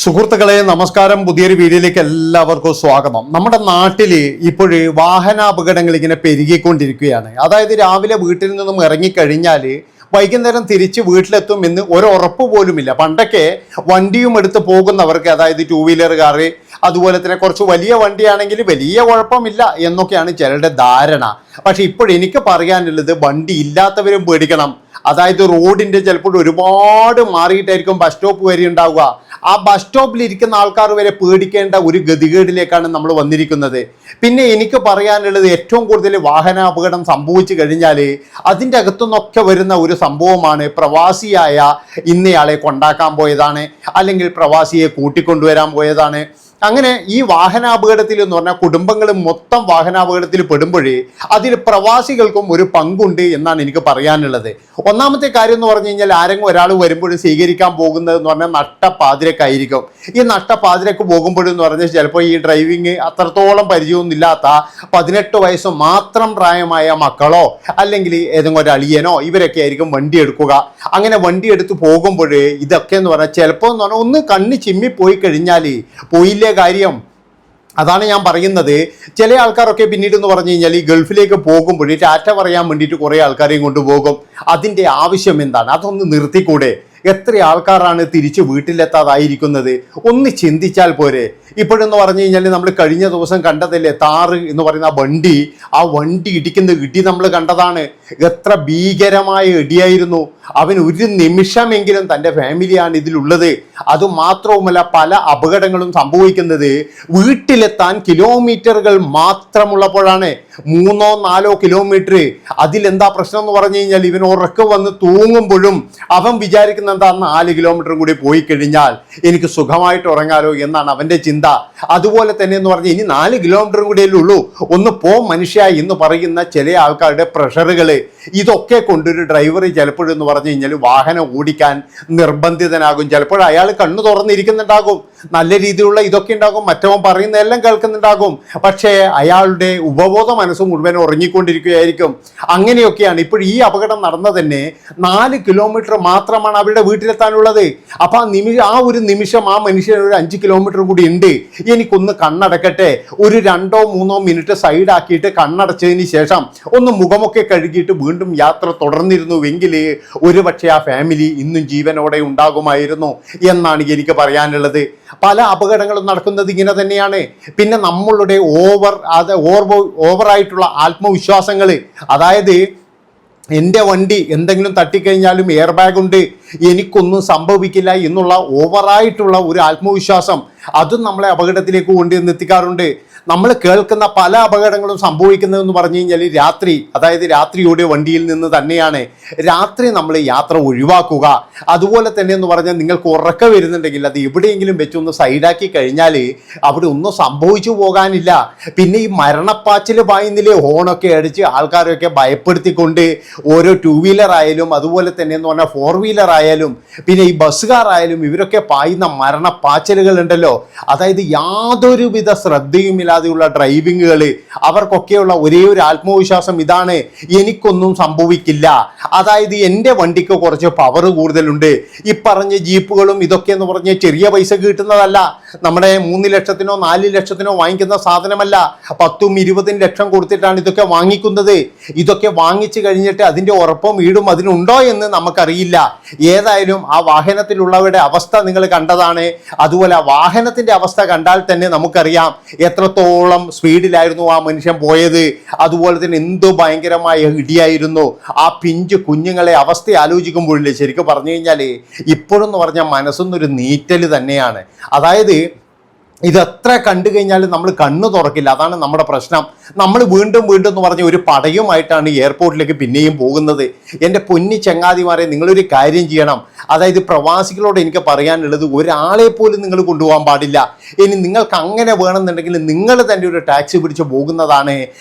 സുഹൃത്തുക്കളെ നമസ്കാരം. പുതിയൊരു വീഡിയോയിലേക്ക് എല്ലാവർക്കും സ്വാഗതം. നമ്മുടെ നാട്ടിൽ ഇപ്പോഴ് വാഹനാപകടങ്ങൾ ഇങ്ങനെ പെരുകിക്കൊണ്ടിരിക്കുകയാണ്. അതായത് രാവിലെ വീട്ടിൽ നിന്നും ഇറങ്ങിക്കഴിഞ്ഞാൽ വൈകുന്നേരം തിരിച്ച് വീട്ടിലെത്തും എന്ന് ഒരു ഉറപ്പ് പോലുമില്ല. പണ്ടൊക്കെ വണ്ടിയും എടുത്ത് പോകുന്നവർക്ക്, അതായത് ടൂ വീലർ കാറ്, അതുപോലെ തന്നെ കുറച്ച് വലിയ വണ്ടിയാണെങ്കിൽ വലിയ കുഴപ്പമില്ല എന്നൊക്കെയാണ് ചിലരുടെ ധാരണ. പക്ഷെ ഇപ്പോഴെനിക്ക് പറയാനുള്ളത് വണ്ടി ഇല്ലാത്തവരും പേടിക്കണം. അതായത് റോഡിൻ്റെ ചിലപ്പോൾ ഒരുപാട് മാറിയിട്ടായിരിക്കും ബസ് സ്റ്റോപ്പ് വരെ ഉണ്ടാവുക. ആ ബസ് സ്റ്റോപ്പിൽ ഇരിക്കുന്ന ആൾക്കാർ വരെ പേടിക്കേണ്ട ഒരു ഗതികേടിലേക്കാണ് നമ്മൾ വന്നിരിക്കുന്നത്. പിന്നെ എനിക്ക് പറയാനുള്ളത്, ഏറ്റവും കൂടുതൽ വാഹനാപകടം സംഭവിച്ചു കഴിഞ്ഞാൽ അതിൻ്റെ അകത്തുനിന്നൊക്കെ വരുന്ന ഒരു സംഭവമാണ് പ്രവാസിയായ ഇന്നയാളെ കൊണ്ടാക്കാൻ പോയതാണ്, അല്ലെങ്കിൽ പ്രവാസിയെ കൂട്ടിക്കൊണ്ടുവരാൻ പോയതാണ്. അങ്ങനെ ഈ വാഹനാപകടത്തിൽ എന്ന് പറഞ്ഞാൽ കുടുംബങ്ങൾ മൊത്തം വാഹനാപകടത്തിൽ പെടുമ്പോഴേ അതിൽ പ്രവാസികൾക്കും ഒരു പങ്കുണ്ട് എന്നാണ് എനിക്ക് പറയാനുള്ളത്. ഒന്നാമത്തെ കാര്യം എന്ന് പറഞ്ഞു കഴിഞ്ഞാൽ, ആരെങ്കിലും ഒരാൾ വരുമ്പോൾ സ്വീകരിക്കാൻ പോകുന്നത് എന്ന് പറഞ്ഞാൽ നട്ടപ്പാതിരക്കായിരിക്കും. ഈ നട്ടപ്പാതിരക്ക് പോകുമ്പോഴെന്ന് പറഞ്ഞാൽ ചിലപ്പോൾ ഈ ഡ്രൈവിങ് അത്രത്തോളം പരിചയമൊന്നുമില്ലാത്ത 18 വയസ്സ് മാത്രം പ്രായമായ മക്കളോ അല്ലെങ്കിൽ ഏതെങ്കിലും ഒരു അളിയനോ ഇവരൊക്കെ ആയിരിക്കും വണ്ടി എടുക്കുക. അങ്ങനെ വണ്ടി എടുത്ത് പോകുമ്പോൾ ഇതൊക്കെ എന്ന് പറഞ്ഞാൽ ചിലപ്പോൾ എന്ന് പറഞ്ഞാൽ ഒന്ന് കണ്ണ് ചിമ്മിപ്പോയി കഴിഞ്ഞാൽ പോയില്ലേ കാര്യം. അതാണ് ഞാൻ പറയുന്നത്. ചില ആൾക്കാരൊക്കെ പിന്നീട് എന്ന് പറഞ്ഞു കഴിഞ്ഞാൽ ഈ ഗൾഫിലേക്ക് പോകുമ്പോൾ ടാറ്റ പറയാൻ വേണ്ടിയിട്ട് കുറേ ആൾക്കാരെയും കൊണ്ടുപോകും. അതിൻ്റെ ആവശ്യം എന്താണ്? അതൊന്ന് നിർത്തിക്കൂടെ? എത്ര ആൾക്കാരാണ് തിരിച്ച് വീട്ടിലെത്താതായിരിക്കുന്നത്? ഒന്ന് ചിന്തിച്ചാൽ പോരെ. ഇപ്പോഴെന്ന് പറഞ്ഞു കഴിഞ്ഞാൽ നമ്മൾ കഴിഞ്ഞ ദിവസം കണ്ടതല്ലേ താറ് എന്ന് പറയുന്ന വണ്ടി, ആ വണ്ടി ഇടിക്കുന്ന ഇടി നമ്മൾ കണ്ടതാണ്. എത്ര ഭീകരമായ ഇടിയായിരുന്നു. അവൻ ഒരു നിമിഷമെങ്കിലും തൻ്റെ ഫാമിലിയാണ് ഇതിലുള്ളത്. അതുമാത്രവുമല്ല, പല അപകടങ്ങളും സംഭവിക്കുന്നത് വീട്ടിലെത്താൻ കിലോമീറ്ററുകൾ മാത്രമുള്ളപ്പോഴാണ്. 3-4 കിലോമീറ്റർ. അതിലെന്താ പ്രശ്നം എന്ന് പറഞ്ഞു കഴിഞ്ഞാൽ, ഇവൻ ഉറക്കം വന്ന് തൂങ്ങുമ്പോഴും അവൻ വിചാരിക്കുന്ന എന്താ, 4 കിലോമീറ്ററും കൂടി പോയി കഴിഞ്ഞാൽ എനിക്ക് സുഖമായിട്ട് ഉറങ്ങാലോ എന്നാണ് അവൻ്റെ ചിന്ത. അതുപോലെ തന്നെ എന്ന് പറഞ്ഞാൽ ഇനി 4 കിലോമീറ്ററും കൂടിയല്ലേ ഉള്ളൂ, ഒന്ന് പോ മനുഷ്യ എന്ന് പറയുന്ന ചില ആൾക്കാരുടെ പ്രഷറുകൾ, ഇതൊക്കെ കൊണ്ടൊരു ഡ്രൈവർ ചിലപ്പോഴെന്ന് പറഞ്ഞു കഴിഞ്ഞാൽ വാഹനം ഓടിക്കാൻ നിർബന്ധിതനാകും. ചിലപ്പോൾ അയാൾ കണ്ണു തുറന്നിരിക്കുന്നുണ്ടാകും, നല്ല രീതിയിലുള്ള ഇതൊക്കെ ഉണ്ടാകും, മറ്റവൻ പറയുന്നതെല്ലാം കേൾക്കുന്നുണ്ടാകും. പക്ഷേ അയാളുടെ ഉപബോധ മനസ്സ് മുഴുവൻ ഉറങ്ങിക്കൊണ്ടിരിക്കുകയായിരിക്കും. അങ്ങനെയൊക്കെയാണ് ഇപ്പോൾ ഈ അപകടം നടന്നത്. തന്നെ 4 കിലോമീറ്റർ മാത്രമാണ് അവരുടെ വീട്ടിലെത്താനുള്ളത്. അപ്പോൾ ആ ഒരു നിമിഷം ആ മനുഷ്യൻ ഒരു 5 കിലോമീറ്റർ കൂടി ഉണ്ട്, എനിക്കൊന്ന് കണ്ണടക്കട്ടെ, ഒരു 2-3 മിനിറ്റ് സൈഡാക്കിയിട്ട് കണ്ണടച്ചതിന് ശേഷം ഒന്ന് മുഖമൊക്കെ കഴുകിയിട്ട് വീണ്ടും യാത്ര തുടർന്നിരുന്നുവെങ്കിൽ ഒരുപക്ഷെ ആ ഫാമിലി ഇന്നും ജീവനോടെ ഉണ്ടാകുമായിരുന്നു എന്നാണ് എനിക്ക് പറയാനുള്ളത്. പല അപകടങ്ങളും നടക്കുന്നത് ഇങ്ങനെ തന്നെയാണ്. പിന്നെ നമ്മളുടെ ഓവറായിട്ടുള്ള ആത്മവിശ്വാസങ്ങൾ, അതായത് എൻ്റെ വണ്ടി എന്തെങ്കിലും തട്ടിക്കഴിഞ്ഞാലും എയർ ബാഗ് ഉണ്ട്, എനിക്കൊന്നും സംഭവിക്കില്ല എന്നുള്ള ഓവറായിട്ടുള്ള ഒരു ആത്മവിശ്വാസം, അതും നമ്മളെ അപകടത്തിലേക്ക് കൊണ്ടുവന്ന് എത്തിക്കാറുണ്ട്. നമ്മൾ കേൾക്കുന്ന പല അപകടങ്ങളും സംഭവിക്കുന്നതെന്ന് പറഞ്ഞു കഴിഞ്ഞാൽ രാത്രി, അതായത് രാത്രിയോടെ വണ്ടിയിൽ നിന്ന് തന്നെയാണ്. രാത്രി നമ്മൾ യാത്ര ഒഴിവാക്കുക. അതുപോലെ തന്നെ എന്ന് പറഞ്ഞാൽ നിങ്ങൾക്ക് ഉറക്കം വരുന്നുണ്ടെങ്കിൽ അത് എവിടെയെങ്കിലും വെച്ചൊന്ന് സൈഡാക്കി കഴിഞ്ഞാൽ അവിടെ ഒന്നും സംഭവിച്ചു പോകാനില്ല. പിന്നെ ഈ മരണപ്പാച്ചിൽ പായുന്നില്ലേ, ഹോണൊക്കെ അടിച്ച് ആൾക്കാരൊക്കെ ഭയപ്പെടുത്തിക്കൊണ്ട് ഓരോ 2 വീലർ ആയാലും അതുപോലെ തന്നെ എന്ന് പറഞ്ഞാൽ 4 വീലർ ആയാലും പിന്നെ ഈ ബസ്സുകാരായാലും ഇവരൊക്കെ പായുന്ന മരണപ്പാച്ചിലുകൾ ഉണ്ടല്ലോ, അതായത് യാതൊരുവിധ ശ്രദ്ധയുമില്ലാതെയുള്ള ഡ്രൈവിങ്ങുകൾ, അവർക്കൊക്കെയുള്ള ഒരേ ഒരു ആത്മവിശ്വാസം ഇതാണ്, എനിക്കൊന്നും സംഭവിക്കില്ല. അതായത് എൻ്റെ വണ്ടിക്ക് കുറച്ച് പവർ കൂടുതലുണ്ട്. ഈ പറഞ്ഞ ജീപ്പുകളും ഇതൊക്കെ എന്ന് പറഞ്ഞ് ചെറിയ പൈസ കിട്ടുന്നതല്ല. നമ്മുടെ 3 ലക്ഷത്തിനോ 4 ലക്ഷത്തിനോ വാങ്ങിക്കുന്ന സാധനമല്ല. 10-20 ലക്ഷം കൊടുത്തിട്ടാണ് ഇതൊക്കെ വാങ്ങിക്കുന്നത്. ഇതൊക്കെ വാങ്ങിച്ചു കഴിഞ്ഞിട്ട് അതിൻ്റെ ഉറപ്പും വീടും അതിനുണ്ടോ എന്ന് നമുക്കറിയില്ല. ഏതായാലും ആ വാഹനത്തിലുള്ളവരുടെ അവസ്ഥ നിങ്ങൾ കണ്ടതാണ്. അതുപോലെ ആ വാഹനത്തിൻ്റെ അവസ്ഥ കണ്ടാൽ തന്നെ നമുക്കറിയാം എത്രത്തോളം സ്പീഡിലായിരുന്നു ആ മനുഷ്യൻ പോയത്. അതുപോലെ തന്നെ എന്തോ ഭയങ്കരമായ ഇടിയായിരുന്നു. ആ പിഞ്ച് കുഞ്ഞുങ്ങളെ അവസ്ഥ ആലോചിക്കുമ്പോഴില്ലേ ശരിക്കും പറഞ്ഞു കഴിഞ്ഞാൽ ഇപ്പോഴെന്ന് പറഞ്ഞാൽ മനസ്സൊന്നൊരു നീറ്റൽ തന്നെയാണ്. അതായത് ഇതെത്ര കണ്ടു കഴിഞ്ഞാലും നമ്മൾ കണ്ണ് തുറക്കില്ല. അതാണ് നമ്മുടെ പ്രശ്നം. നമ്മൾ വീണ്ടും വീണ്ടും എന്ന് പറഞ്ഞ ഒരു പടയുമായിട്ടാണ് എയർപോർട്ടിലേക്ക് പിന്നെയും പോകുന്നത്. എൻ്റെ പൊന്നി ചങ്ങാതിമാരെ, നിങ്ങളൊരു കാര്യം ചെയ്യണം. അതായത് പ്രവാസികളോട് എനിക്ക് പറയാനുള്ളത്, ഒരാളെ പോലും നിങ്ങൾ കൊണ്ടുപോകാൻ പാടില്ല. ഇനി നിങ്ങൾക്ക് അങ്ങനെ വേണമെന്നുണ്ടെങ്കിൽ നിങ്ങൾ തന്നെ ഒരു ടാക്സി പിടിച്ച് പോകുന്നതാണ്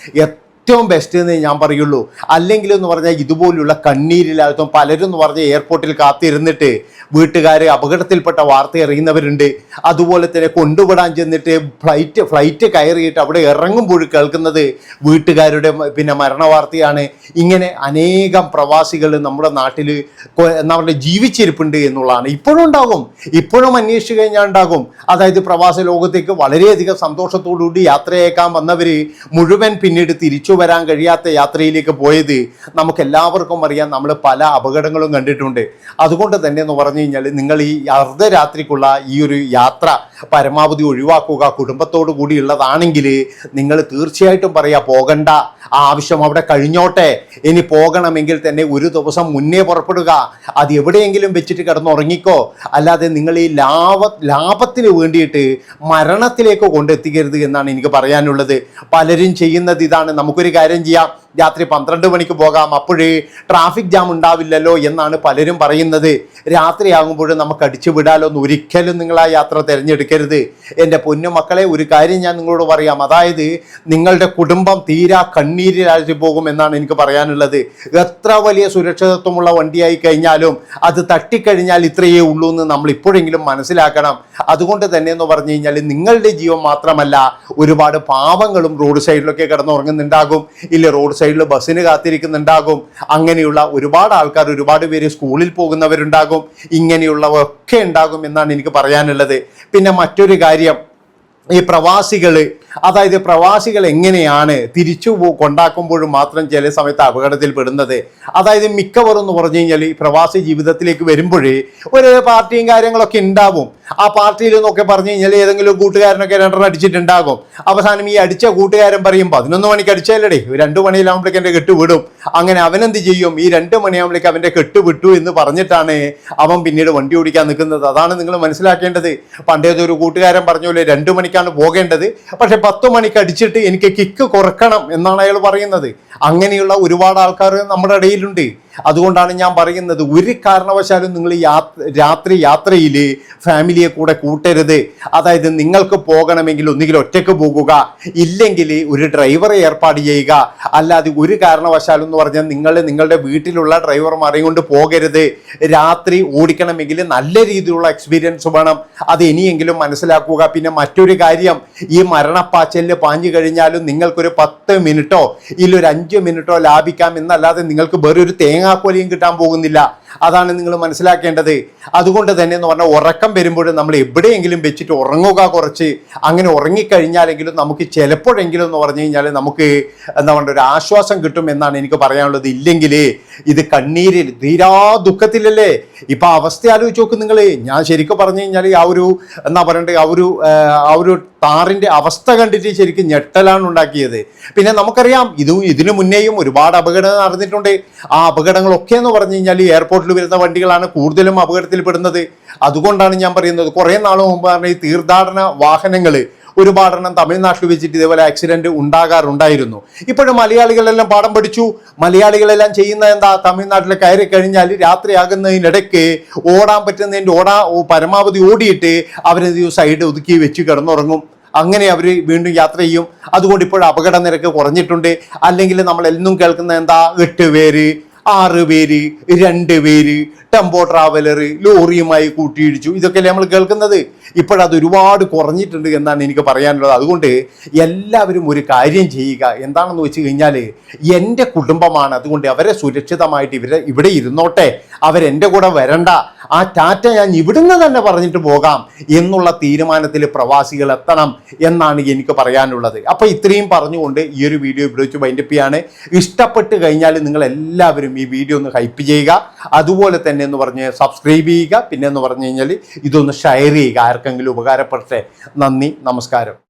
ഏറ്റവും ബെസ്റ്റ് എന്ന് ഞാൻ പറയുള്ളൂ. അല്ലെങ്കിൽ എന്ന് പറഞ്ഞാൽ ഇതുപോലുള്ള കണ്ണീരില്ലാത്തും പലരും എന്ന് പറഞ്ഞാൽ എയർപോർട്ടിൽ കാത്തിരുന്നിട്ട് വീട്ടുകാർ അപകടത്തിൽപ്പെട്ട വാർത്ത അറിയുന്നവരുണ്ട്. അതുപോലെ തന്നെ കൊണ്ടുവിടാൻ ചെന്നിട്ട് ഫ്ലൈറ്റ് കയറിയിട്ട് അവിടെ ഇറങ്ങുമ്പോൾ കേൾക്കുന്നത് വീട്ടുകാരുടെ മരണവാർത്തയാണ്. ഇങ്ങനെ അനേകം പ്രവാസികൾ നമ്മുടെ നാട്ടിൽ നമ്മുടെ ജീവിച്ചിരിപ്പുണ്ട് എന്നുള്ളതാണ്. ഇപ്പോഴും ഉണ്ടാകും, ഇപ്പോഴും അന്വേഷിച്ചു കഴിഞ്ഞാൽ ഉണ്ടാകും. അതായത് പ്രവാസ ലോകത്തേക്ക് വളരെയധികം സന്തോഷത്തോടുകൂടി യാത്രയേക്കാൻ വന്നവർ മുഴുവൻ പിന്നീട് തിരിച്ചു വരാൻ കഴിയാത്ത യാത്രയിലേക്ക് പോയത് നമുക്കെല്ലാവർക്കും അറിയാം. നമ്മൾ പല അപകടങ്ങളും കണ്ടിട്ടുണ്ട്. അതുകൊണ്ട് തന്നെ എന്ന് പറഞ്ഞു കഴിഞ്ഞാൽ നിങ്ങൾ ഈ അർദ്ധരാത്രിക്കുള്ള ഈ ഒരു യാത്ര പരമാവധി ഒഴിവാക്കുക. കുടുംബത്തോടു കൂടിയുള്ളതാണെങ്കിൽ നിങ്ങൾ തീർച്ചയായിട്ടും പറയാ പോകണ്ട, ആവശ്യം അവിടെ കഴിഞ്ഞോട്ടെ. ഇനി പോകണമെങ്കിൽ തന്നെ ഒരു ദിവസം മുന്നേ പുറപ്പെടുക. അത് എവിടെയെങ്കിലും വെച്ചിട്ട് കിടന്നുറങ്ങിക്കോ. അല്ലാതെ നിങ്ങൾ ഈ ലാഭത്തിന് വേണ്ടിയിട്ട് മരണത്തിലേക്ക് കൊണ്ടെത്തിക്കരുത് എന്നാണ് എനിക്ക് പറയാനുള്ളത്. പലരും ചെയ്യുന്നത് ഇതാണ്. നമുക്കൊരു കാര്യം ചെയ്യാം, രാത്രി 12 മണിക്ക് പോകാം, അപ്പോഴേ ട്രാഫിക് ജാം ഉണ്ടാവില്ലല്ലോ എന്നാണ് പലരും പറയുന്നത്. രാത്രിയാകുമ്പോൾ നമുക്ക് അടിച്ചു വിടാലോ എന്ന് ഒരിക്കലും നിങ്ങൾ ആ യാത്ര തിരഞ്ഞെടുക്കരുത്. എൻ്റെ പൊന്നു മക്കളെ, ഒരു കാര്യം ഞാൻ നിങ്ങളോട് പറയാം. അതായത് നിങ്ങളുടെ കുടുംബം തീരാ കണ്ണീരിലാഴ്ച പോകും എന്നാണ് എനിക്ക് പറയാനുള്ളത്. എത്ര വലിയ സുരക്ഷിതത്വമുള്ള വണ്ടിയായി കഴിഞ്ഞാലും അത് തട്ടിക്കഴിഞ്ഞാൽ ഇത്രയേ ഉള്ളൂ എന്ന് നമ്മൾ ഇപ്പോഴെങ്കിലും മനസ്സിലാക്കണം. അതുകൊണ്ട് തന്നെ എന്ന് പറഞ്ഞു കഴിഞ്ഞാൽ നിങ്ങളുടെ ജീവൻ മാത്രമല്ല, ഒരുപാട് പാവങ്ങളും റോഡ് സൈഡിലൊക്കെ കിടന്നുറങ്ങുന്നുണ്ടാകും, ഇല്ല റോഡ് സൈഡിൽ ബസ്സിന് കാത്തിരിക്കുന്നുണ്ടാകും. അങ്ങനെയുള്ള ഒരുപാട് ആൾക്കാർ, ഒരുപാട് പേര് സ്കൂളിൽ പോകുന്നവരുണ്ടാകും. ഇങ്ങനെയുള്ളവയൊക്കെ ഉണ്ടാകും എന്നാണ് എനിക്ക് പറയാനുള്ളത്. പിന്നെ മറ്റൊരു കാര്യം, ഈ പ്രവാസികൾ എങ്ങനെയാണ് തിരിച്ചു കൊണ്ടാക്കുമ്പോഴും മാത്രം ചില സമയത്ത് അപകടത്തിൽ പെടുന്നത്. അതായത് മിക്കവരും എന്ന് പറഞ്ഞു കഴിഞ്ഞാൽ ഈ പ്രവാസി ജീവിതത്തിലേക്ക് വരുമ്പോഴേ ഒരു പാർട്ടിയും കാര്യങ്ങളൊക്കെ ഉണ്ടാവും. ആ പാർട്ടിയിൽ നിന്നൊക്കെ പറഞ്ഞു കഴിഞ്ഞാൽ ഏതെങ്കിലും കൂട്ടുകാരനൊക്കെ 2 അടിച്ചിട്ടുണ്ടാകും. അവസാനം ഈ അടിച്ച കൂട്ടുകാരൻ പറയും 11 മണിക്ക് അടിച്ചാലേ 2 മണിയിലാകുമ്പോഴേക്ക് എൻ്റെ കെട്ട് വിടും. അങ്ങനെ അവനെന്ത് ചെയ്യും? ഈ 2 മണിയാകുമ്പോഴേക്ക് അവൻ്റെ കെട്ട് വിട്ടു എന്ന് പറഞ്ഞിട്ടാണ് അവൻ പിന്നീട് വണ്ടി ഓടിക്കാൻ നിൽക്കുന്നത്. അതാണ് നിങ്ങൾ മനസ്സിലാക്കേണ്ടത്. പണ്ടേതൊരു കൂട്ടുകാരൻ പറഞ്ഞ 2 മണിക്കാണ് പോകേണ്ടത്, പക്ഷെ 10 മണിക്ക് അടിച്ചിട്ട് എനിക്ക് കിക്ക് കുറക്കണം എന്നാണ് അയാൾ പറയുന്നത്. അങ്ങനെയുള്ള ഒരുപാട് ആൾക്കാർ നമ്മുടെ ഇടയിലുണ്ട്. അതുകൊണ്ടാണ് ഞാൻ പറയുന്നത്, ഒരു കാരണവശാലും നിങ്ങൾ രാത്രി യാത്രയിൽ ഫാമിലിയെ കൂടെ കൂട്ടരുത്. അതായത് നിങ്ങൾക്ക് പോകണമെങ്കിൽ ഒന്നുകിൽ ഒറ്റയ്ക്ക് പോകുക, ഇല്ലെങ്കിൽ ഒരു ഡ്രൈവറെ ഏർപ്പാട് ചെയ്യുക. അല്ലാതെ ഒരു കാരണവശാലും എന്ന് പറഞ്ഞാൽ നിങ്ങളുടെ വീട്ടിലുള്ള ഡ്രൈവർമാരെയും കൊണ്ട് പോകരുത്. രാത്രി ഓടിക്കണമെങ്കിൽ നല്ല രീതിയിലുള്ള എക്സ്പീരിയൻസ് വേണം. അത് ഇനിയെങ്കിലും മനസ്സിലാക്കുക. പിന്നെ മറ്റൊരു കാര്യം, ഈ മരണപ്പാച്ചലിൽ പാഞ്ഞു കഴിഞ്ഞാലും നിങ്ങൾക്കൊരു 10 മിനിറ്റോ ഇല്ലൊരു 5 മിനിറ്റോ ലാഭിക്കാം എന്നല്ലാതെ നിങ്ങൾക്ക് വേറൊരു തേങ്ങാക്കോലിയും കിട്ടാൻ പോകുന്നില്ല. അതാണ് നിങ്ങൾ മനസ്സിലാക്കേണ്ടത്. അതുകൊണ്ട് തന്നെ എന്ന് പറഞ്ഞാൽ ഉറക്കം വരുമ്പോൾ നമ്മൾ എവിടെയെങ്കിലും വെച്ചിട്ട് ഉറങ്ങുക കുറച്ച്. അങ്ങനെ ഉറങ്ങിക്കഴിഞ്ഞാലെങ്കിലും നമുക്ക് ചിലപ്പോഴെങ്കിലും എന്ന് പറഞ്ഞു കഴിഞ്ഞാൽ നമുക്ക് ഒരു ആശ്വാസം കിട്ടും എന്നാണ് എനിക്ക് പറയാനുള്ളത്. ഇല്ലെങ്കിൽ ഇത് കണ്ണീരിൽ തീരാ ദുഃഖത്തിലല്ലേ. ഇപ്പം അവസ്ഥ ആലോചിച്ച് നോക്ക് നിങ്ങൾ. ഞാൻ ശരിക്കും പറഞ്ഞു കഴിഞ്ഞാൽ ആ ഒരു താറിൻ്റെ അവസ്ഥ കണ്ടിട്ട് ശരിക്കും ഞെട്ടലാണ് ഉണ്ടാക്കിയത്. പിന്നെ നമുക്കറിയാം ഇതിനു മുന്നേയും ഒരുപാട് അപകടങ്ങൾ നടന്നിട്ടുണ്ട്. ആ അപകടങ്ങളൊക്കെ എന്ന് പറഞ്ഞു കഴിഞ്ഞാൽ എയർപോർട്ടിൽ വരുന്ന വണ്ടികളാണ് കൂടുതലും അപകടത്തിൽപ്പെടുന്നത്. അതുകൊണ്ടാണ് ഞാൻ പറയുന്നത്, കുറേ നാൾ മുമ്പാണ് ഈ തീർത്ഥാടന വാഹനങ്ങൾ ഒരുപാടെണ്ണം തമിഴ്നാട്ടിൽ വെച്ചിട്ട് ഇതേപോലെ ആക്സിഡന്റ് ഉണ്ടാകാറുണ്ടായിരുന്നു. ഇപ്പോഴും മലയാളികളെല്ലാം പാഠം പഠിച്ചു. മലയാളികളെല്ലാം ചെയ്യുന്നത് എന്താ? തമിഴ്നാട്ടിൽ കയറി കഴിഞ്ഞാൽ രാത്രിയാകുന്നതിനിടയ്ക്ക് ഓടാൻ പറ്റുന്നതിൻ്റെ പരമാവധി ഓടിയിട്ട് അവരെന്ത് സൈഡ് ഒതുക്കി വെച്ച് കിടന്നുറങ്ങും. അങ്ങനെ അവർ വീണ്ടും യാത്ര ചെയ്യും. അതുകൊണ്ട് ഇപ്പോൾ അപകട നിരക്ക് കുറഞ്ഞിട്ടുണ്ട്. അല്ലെങ്കിൽ നമ്മൾ എന്നും കേൾക്കുന്നത് എന്താ? 8 പേര്, 6 പേര്, 2 പേര്, ടെമ്പോ ട്രാവലർ ലോറിയുമായി കൂട്ടിയിടിച്ചു, ഇതൊക്കെയല്ലേ നമ്മൾ കേൾക്കുന്നത്. ഇപ്പോഴത് ഒരുപാട് കുറഞ്ഞിട്ടുണ്ട് എന്നാണ് എനിക്ക് പറയാനുള്ളത്. അതുകൊണ്ട് എല്ലാവരും ഒരു കാര്യം ചെയ്യുക. എന്താണെന്ന് വെച്ച് കഴിഞ്ഞാൽ എൻ്റെ കുടുംബമാണ്, അതുകൊണ്ട് അവരെ സുരക്ഷിതമായിട്ട് ഇവിടെ ഇരുന്നോട്ടെ, അവരെൻ്റെ കൂടെ വരണ്ട, ആ ടാറ്റ ഞാൻ ഇവിടുന്ന് തന്നെ പറഞ്ഞിട്ട് പോകാം എന്നുള്ള തീരുമാനത്തിൽ പ്രവാസികൾ എത്തണം എന്നാണ് എനിക്ക് പറയാനുള്ളത്. അപ്പോൾ ഇത്രയും പറഞ്ഞുകൊണ്ട് ഈ ഒരു വീഡിയോ ഇവിടെ വെച്ച് വൈൻഡപ്പ് ചെയ്യാണ്. ഇഷ്ടപ്പെട്ട് കഴിഞ്ഞാൽ നിങ്ങൾ എല്ലാവരും ഈ വീഡിയോ ഒന്ന് ഹൈപ്പ് ചെയ്യുക. അതുപോലെ തന്നെ എന്ന് പറഞ്ഞ് സബ്സ്ക്രൈബ് ചെയ്യുക. പിന്നെ എന്ന് പറഞ്ഞു കഴിഞ്ഞാൽ ഇതൊന്ന് ഷെയർ ചെയ്യുക, ആർക്കെങ്കിലും ഉപകാരപ്പെടട്ടെ. നന്ദി, നമസ്കാരം.